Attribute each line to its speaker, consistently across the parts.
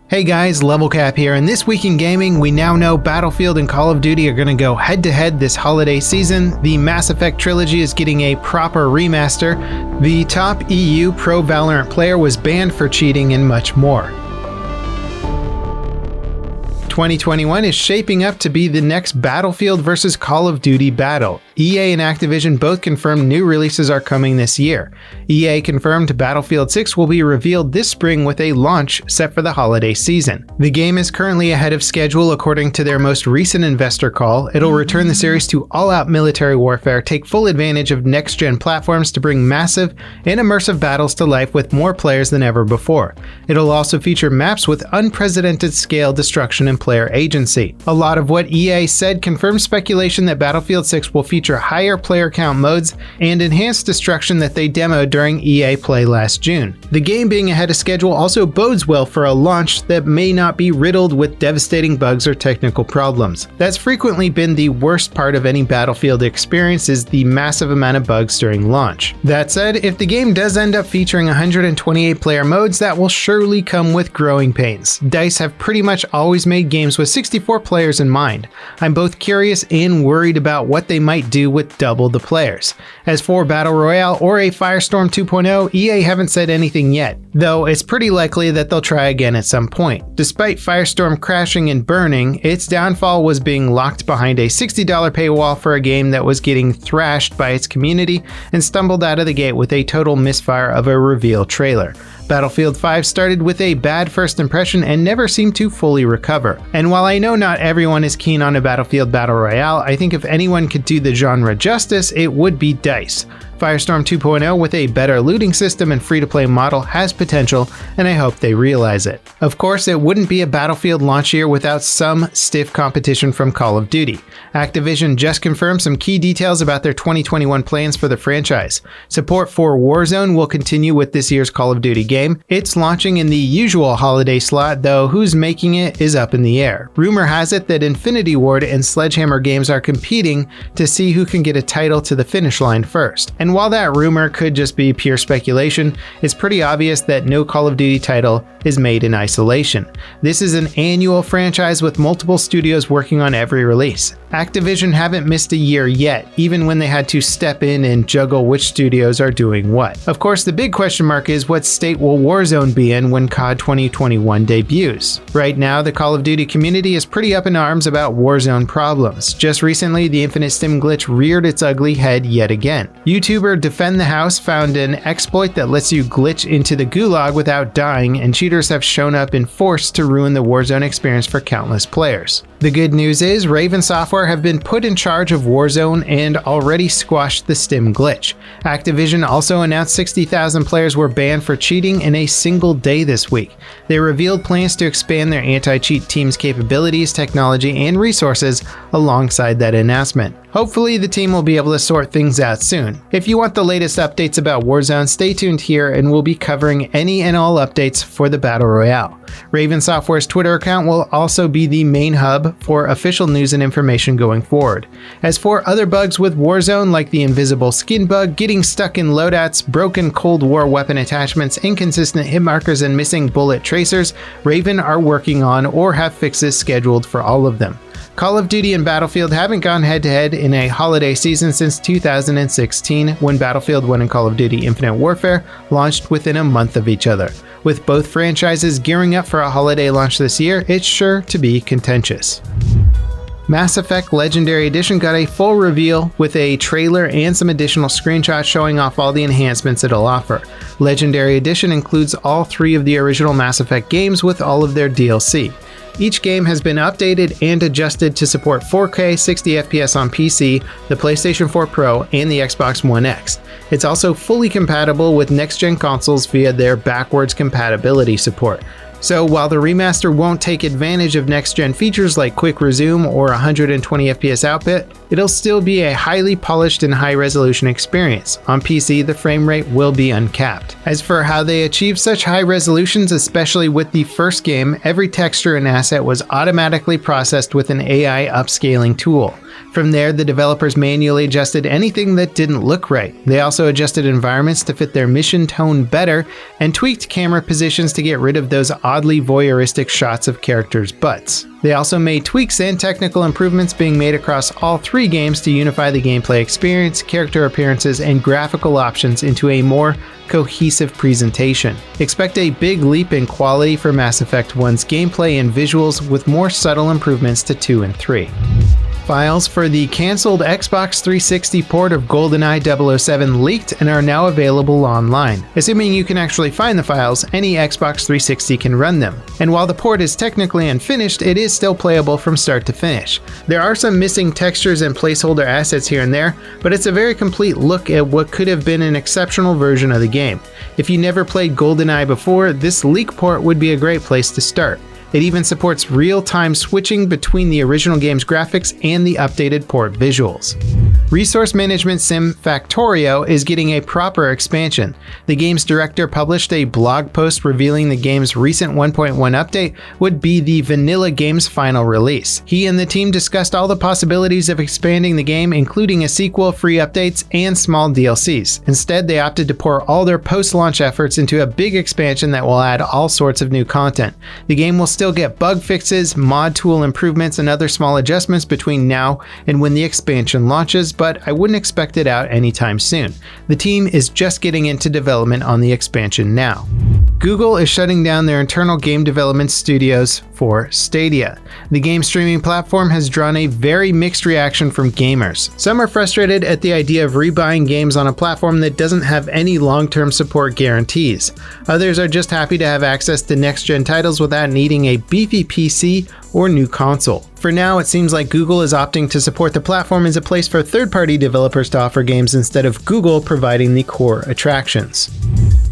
Speaker 1: Hey guys, LevelCap here, and this week in gaming, we now know Battlefield and Call of Duty are going to go head-to-head this holiday season, the Mass Effect trilogy is getting a proper remaster, the top EU pro Valorant player was banned for cheating, and much more. 2021 is shaping up to be the next Battlefield versus Call of Duty battle. EA and Activision both confirmed new releases are coming this year. EA confirmed Battlefield 6 will be revealed this spring with a launch set for the holiday season. The game is currently ahead of schedule according to their most recent investor call. It'll return the series to all-out military warfare, take full advantage of next-gen platforms to bring massive and immersive battles to life with more players than ever before. It'll also feature maps with unprecedented scale, destruction, and player agency. A lot of what EA said confirms speculation that Battlefield 6 will feature higher player count modes and enhanced destruction that they demoed during EA Play last June. The game being ahead of schedule also bodes well for a launch that may not be riddled with devastating bugs or technical problems. That's frequently been the worst part of any Battlefield experience, is the massive amount of bugs during launch. That said, if the game does end up featuring 128 player modes, that will surely come with growing pains. DICE have pretty much always made games with 64 players in mind. I'm both curious and worried about what they might do with double the players. As for Battle Royale or a Firestorm 2.0, EA haven't said anything yet, though it's pretty likely that they'll try again at some point. Despite Firestorm crashing and burning, its downfall was being locked behind a $60 paywall for a game that was getting thrashed by its community and stumbled out of the gate with a total misfire of a reveal trailer. Battlefield 5 started with a bad first impression and never seemed to fully recover. And while I know not everyone is keen on a Battlefield Battle Royale, I think if anyone could do the genre justice, it would be DICE. Firestorm 2.0 with a better looting system and free-to-play model has potential, and I hope they realize it. Of course, it wouldn't be a Battlefield launch year without some stiff competition from Call of Duty. Activision just confirmed some key details about their 2021 plans for the franchise. Support for Warzone will continue with this year's Call of Duty game. It's launching in the usual holiday slot, though who's making it is up in the air. Rumor has it that Infinity Ward and Sledgehammer Games are competing to see who can get a title to the finish line first. And while that rumor could just be pure speculation, it's pretty obvious that no Call of Duty title is made in isolation. This is an annual franchise with multiple studios working on every release. Activision haven't missed a year yet, even when they had to step in and juggle which studios are doing what. Of course, the big question mark is what state will Warzone be in when COD 2021 debuts. Right now, the Call of Duty community is pretty up in arms about Warzone problems. Just recently, the Infinite Stim glitch reared its ugly head yet again. YouTuber Defend the House found an exploit that lets you glitch into the gulag without dying, and cheaters have shown up in force to ruin the Warzone experience for countless players. The good news is Raven Software have been put in charge of Warzone and already squashed the Stim glitch. Activision also announced 60,000 players were banned for cheating in a single day this week. They revealed plans to expand their anti-cheat team's capabilities, technology, and resources alongside that announcement. Hopefully the team will be able to sort things out soon. If you want the latest updates about Warzone, stay tuned here and we'll be covering any and all updates for the Battle Royale. Raven Software's Twitter account will also be the main hub for official news and information going forward. As for other bugs with Warzone, like the invisible skin bug, getting stuck in loadouts, broken Cold War weapon attachments, inconsistent hit markers, and missing bullet tracers, Raven are working on or have fixes scheduled for all of them. Call of Duty and Battlefield haven't gone head-to-head in a holiday season since 2016, when Battlefield 1 and Call of Duty Infinite Warfare launched within a month of each other. With both franchises gearing up for a holiday launch this year, it's sure to be contentious. Mass Effect Legendary Edition got a full reveal with a trailer and some additional screenshots showing off all the enhancements it'll offer. Legendary Edition includes all 3 of the original Mass Effect games with all of their DLC. Each game has been updated and adjusted to support 4K 60 FPS on PC, the PlayStation 4 Pro, and the Xbox One X. It's also fully compatible with next-gen consoles via their backwards compatibility support. So while the remaster won't take advantage of next-gen features like quick resume or 120 FPS output, it'll still be a highly polished and high-resolution experience. On PC, the frame rate will be uncapped. As for how they achieve such high resolutions, especially with the first game, every texture and asset was automatically processed with an AI upscaling tool. From there, the developers manually adjusted anything that didn't look right. They also adjusted environments to fit their mission tone better and tweaked camera positions to get rid of those oddly voyeuristic shots of characters' butts. They also made tweaks and technical improvements being made across all 3 games to unify the gameplay experience, character appearances, and graphical options into a more cohesive presentation. Expect a big leap in quality for Mass Effect 1's gameplay and visuals, with more subtle improvements to 2 and 3. Files for the cancelled Xbox 360 port of Goldeneye 007 leaked and are now available online. Assuming you can actually find the files, any Xbox 360 can run them. And while the port is technically unfinished, it is still playable from start to finish. There are some missing textures and placeholder assets here and there, but it's a very complete look at what could have been an exceptional version of the game. If you never played Goldeneye before, this leak port would be a great place to start. It even supports real-time switching between the original game's graphics and the updated port visuals. Resource management sim Factorio is getting a proper expansion. The game's director published a blog post revealing the game's recent 1.1 update would be the vanilla game's final release. He and the team discussed all the possibilities of expanding the game, including a sequel, free updates, and small DLCs. Instead, they opted to pour all their post-launch efforts into a big expansion that will add all sorts of new content. The game will still get bug fixes, mod tool improvements, and other small adjustments between now and when the expansion launches, but I wouldn't expect it out anytime soon. The team is just getting into development on the expansion now. Google is shutting down their internal game development studios for Stadia. The game streaming platform has drawn a very mixed reaction from gamers. Some are frustrated at the idea of rebuying games on a platform that doesn't have any long-term support guarantees. Others are just happy to have access to next-gen titles without needing a beefy PC or new console. For now, it seems like Google is opting to support the platform as a place for third-party developers to offer games instead of Google providing the core attractions.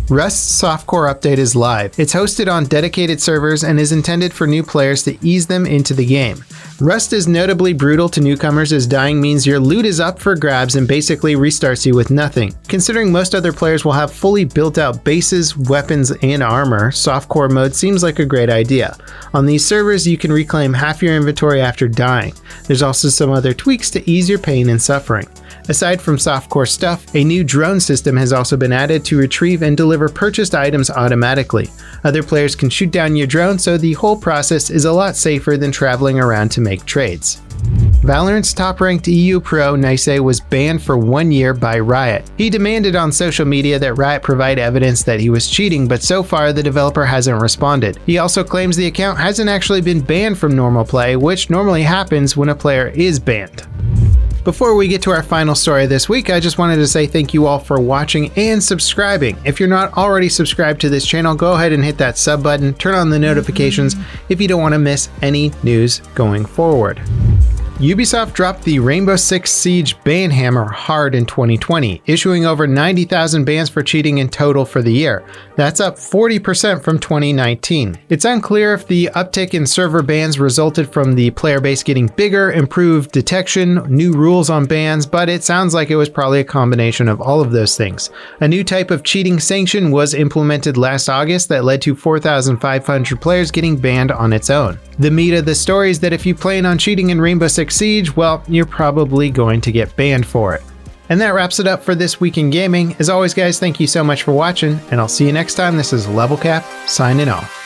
Speaker 1: Rust's Softcore update is live. It's hosted on dedicated servers and is intended for new players to ease them into the game. Rust is notably brutal to newcomers, as dying means your loot is up for grabs and basically restarts you with nothing. Considering most other players will have fully built out bases, weapons, and armor, Softcore mode seems like a great idea. On these servers, you can reclaim half your inventory after dying. There's also some other tweaks to ease your pain and suffering. Aside from softcore stuff, a new drone system has also been added to retrieve and deliver purchased items automatically. Other players can shoot down your drone, so the whole process is a lot safer than traveling around to make trades. Valorant's top-ranked EU pro Nice was banned for 1 year by Riot. He demanded on social media that Riot provide evidence that he was cheating, but so far the developer hasn't responded. He also claims the account hasn't actually been banned from normal play, which normally happens when a player is banned. Before we get to our final story this week, I just wanted to say thank you all for watching and subscribing. If you're not already subscribed to this channel, go ahead and hit that sub button, turn on the notifications if you don't want to miss any news going forward. Ubisoft dropped the Rainbow Six Siege ban hammer hard in 2020, issuing over 90,000 bans for cheating in total for the year. That's up 40% from 2019. It's unclear if the uptick in server bans resulted from the player base getting bigger, improved detection, new rules on bans, but it sounds like it was probably a combination of all of those things. A new type of cheating sanction was implemented last August that led to 4,500 players getting banned on its own. The meat of the story is that if you plan on cheating in Rainbow Six Siege, well, you're probably going to get banned for it. And that wraps it up for this week in gaming. As always, guys, thank you so much for watching, and I'll see you next time. This is LevelCap, signing off.